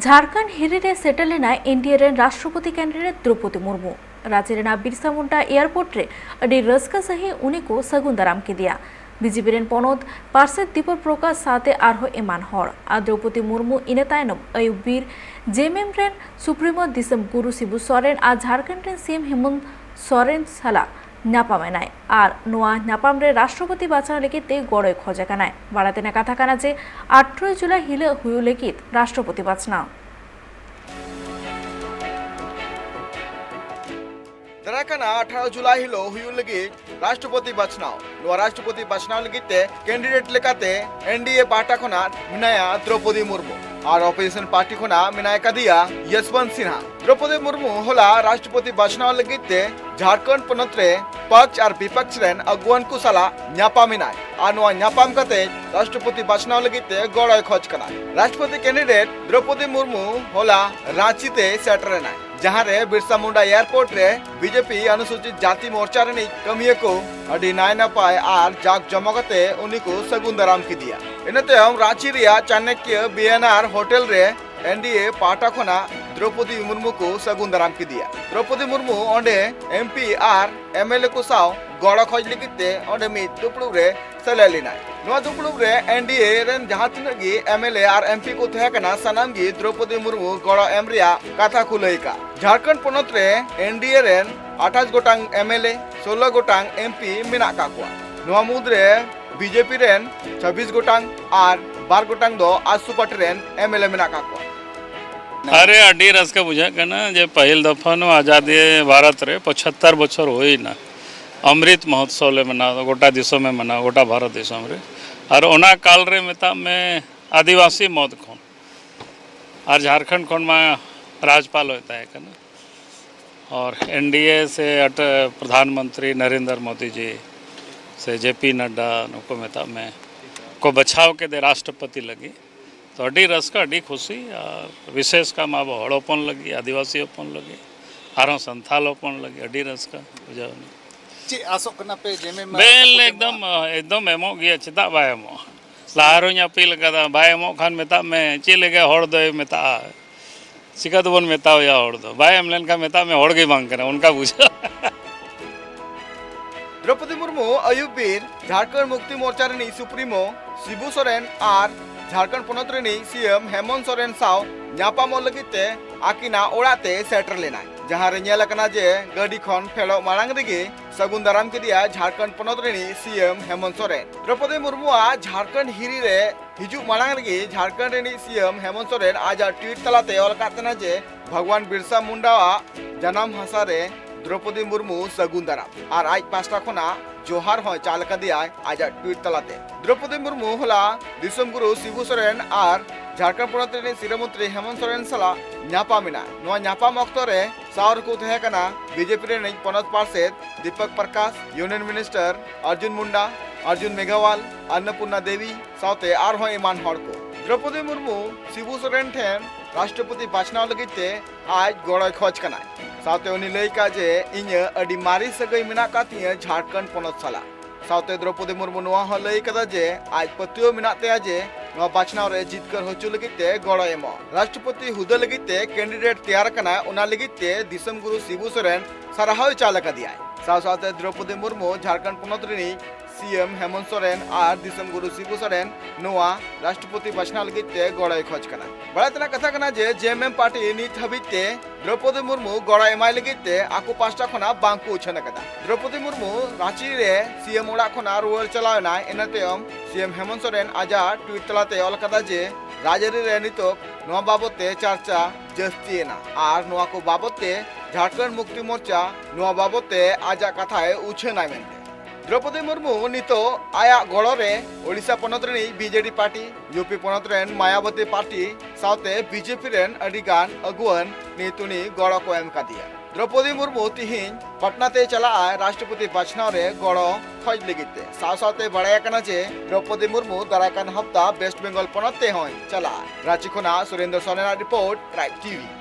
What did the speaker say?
Jharkhand हिरी सेटलना NDA राष्ट्रपति candidate Draupadi Murmu राज्य Birsa Munda airport रे अड़ी रस्का सही उन्हीं को सगुन दाराम के दिया बीजेपी रेन पनोत पार्षद दीपक प्रकाश साथे आरहो एमान हर आ द्रौपदी मुर्मू इने तायनम अयुब बीर जेएमएम रेन सुप्रीमो दिसम गुरु शिबू सोरेन आ झारखंड रेन सीएम हेमंत सोरेन सला नापामेनाय और नोआ नापाम रे राष्ट्रपति बाचना लेकिन ते गड़े खोजा कानाय बाड़ाते ना कथा काना जे 18 जुलाई हिले हुयु लेकिन राष्ट्रपति बाचना दराकाना 18 जुलाई हिलो हुयु लगित राष्ट्रपति बाचनाव नोआ राष्ट्रपति बाचनाव लगिते कैंडिडेट लेकाते एनडीए पार्टी खना मिनाया द्रौपदी मुर्मू और ऑपोजिशन पार्टी खना मिनाय कदिया यशवंत सिन्हा द्रौपदी मुर्मू होला राष्ट्रपति बाचनाव लगिते झारखंड पनत रे पक्ष और विपक्ष रेन अगुवन को सला न्यापा मिनाय आ नोआ न्यापाम कते राष्ट्रपति बाचनाव लगिते गड़य खोज कना राष्ट्रपति कैंडिडेट द्रौपदी मुर्मू होला रांची ते सेटर नाय जहां रे बिरसा मुंडा एयरपोर्ट रे बीजेपी अनुसूचित जाति मोर्चा रे कमिए को अडी नाय नपाय आर जाक जमगते उन्हीं को सगुन दाराम की दिया इनते हम रांची रिया चाणक्य बीएनआर होटल रे एनडीए पार्टी खना द्रौपदी मुर्मू को सगुन दाराम की दिया द्रौपदी मुर्मू ओंडे एमपी आर एमएलए को साव गड़ खोज लिखते ओंडे मित दुपड़ू रे सेलेलिना नोआ दुपड़ू रे एनडीए रेन जहां तिनाग गी एमएलए आर एमपी को तहकना सनाम गी द्रौपदी मुर्मू गड़ एम रिया कथा खुलई का झारखंड पनत रे एनडीए रेन 28 गोटांग एमएलए 16 गोटांग एमपी मिना का कुआ नोआ मुद्रे बीजेपी रेन 26 गोटांग और 12 गोटांग दो आसु पार्टी रेन एमएलए मिना का कुआ अरे अड्डी रस का बुझा करना जे पहल दफा नो आज़ादी भारत रे 75 बछर होई ना अमृत महोत्सव ले मना गोटा दिसों में मना गोटा भारत दिसों रे और ओना काल रे मेता में आदिवासी मौत खोन और झारखंड खोन में राज्यपाल होता है करना और एनडीए से प्रधानमंत्री नरेंद्र मोदी जी से जेपी नड्डा नुको मेता में को बचाव के दे राष्ट्रपति लगी तो अड्डी रस का अड्डी खुशी और विशेष का माँ हड़ोपन लगी आदिवासी ओपन लगी आरो संथाल ओपन लगी अड्डी रस का बेल एकदम एमो गया चिता बाय एमो लारो अपील कदा बाय एमो खान मेता में चेले के हड़ दो मेता चिका तो बन मेता या हड़ दो बाय एम लेन का मेता में हड़ गई मांग करे उनका बुझा द्रौपदी मुर्मू अयुब बीर झारखंड मुक्ति मोर्चा रे सुप्रीमो शिबू सोरेन और झारखंड पनत रे सीएम हेमंत सोरेन साव न्यापाम लगिते आकिना ओड़ाते सेटर लेना जहां रे नेल कना जे गाड़ी खन फेलो मांग रेगे सगुन दाराम के दिया झारखंड पनत रे सीएम हेमंत सोरेन द्रौपदी मुर्मू झारखंड हिरी रे हिजु मांग रेगे झारखंड रे सीएम हेमंत सोरेन आज ट्वीट तलाते अलकातना जे भगवान बिरसा मुंडा जन्म हसा रे द्रौपदी मुर्मू सगुन दाराम और आज पास्टा खना जोहार हो चाल का दिया आज ट्वीट तलाते द्रौपदी मुर्मू होला दिसम गुरु शिबू सोरेन और झारखंड पनत रे सिरमंत्री हेमंत सोरेन सला न्यापा मिना नोआ न्यापाम ऑक्टो रे सावर को तहकना बीजेपी रे पनत पार्षद दीपक प्रकाश यूनियन मिनिस्टर अर्जुन मुंडा अर्जुन मेघवाल अन्नपूर्णा देवी साथे आर ईमान हड़ को द्रौपदी मुर्मू शिबू सोरेन ठेन राष्ट्रपति बाचना लगिते आज गड़य खोज कना साथे उनी लई का जे इन अडी मारी सगई मिना का तिया झारखंड पनत सला साथे द्रौपदी मुर्मू नोआ ह लई कदा जे आज पतियो मिनाते जे नोआ बाचना रे जीतकर होचु लगिते गड़य एमो राष्ट्रपति हुदा लगिते कैंडिडेट तैयार कना उना लगिते दिसम गुरु शिबू सोरेन सराहाय चालक दिया साथे द्रौपदी मुर्मू झारखंड पनत रे सीएम हेमंत सोरेन और दिसम गुरु शिबू सोरेन नोआ राष्ट्रपति बाचना लगिते गड़य खोज कना बड़ातना कथा कना जे जेएमएम पार्टी नित हबिते द्रौपदी मुर्मू गड़ा एमाय लगिते आकु पास्टा खना बांको उछन कदा द्रौपदी मुर्मू रांची रे सीएम ओड़ा खना रुआर चलावना एनातेम सीएम हेमंत सोरेन आजा ट्वीट तलाते ऑल कदा जे राजरी रे नितोक नोआ बाबते चर्चा जस्तीना और नोआ को बाबते झारखंड मुक्ति मोर्चा नोआ बाबते आजा कथाए उछनाय मेनते द्रौपदी मुर्मू नितो आया गड़ो रे ओडिशा पनत रे बीजेडी पार्टी यूपी पनत रे मायावती पार्टी साथे बीजेपी रेन अडिगान अगुवन नीतुनी गड़ो को एम का दिया द्रौपदी मुर्मू तिहिन पटना ते चला राष्ट्रपति बाचना रे गड़ो खोज लगिते साथे बड़ाया कना जे द्रौपदी मुर्मू दराकान हफ्ता वेस्ट बंगाल पनत ते होय चला रांची खना सुरेंद्र सोनेना रिपोर्ट ट्राइब टीवी।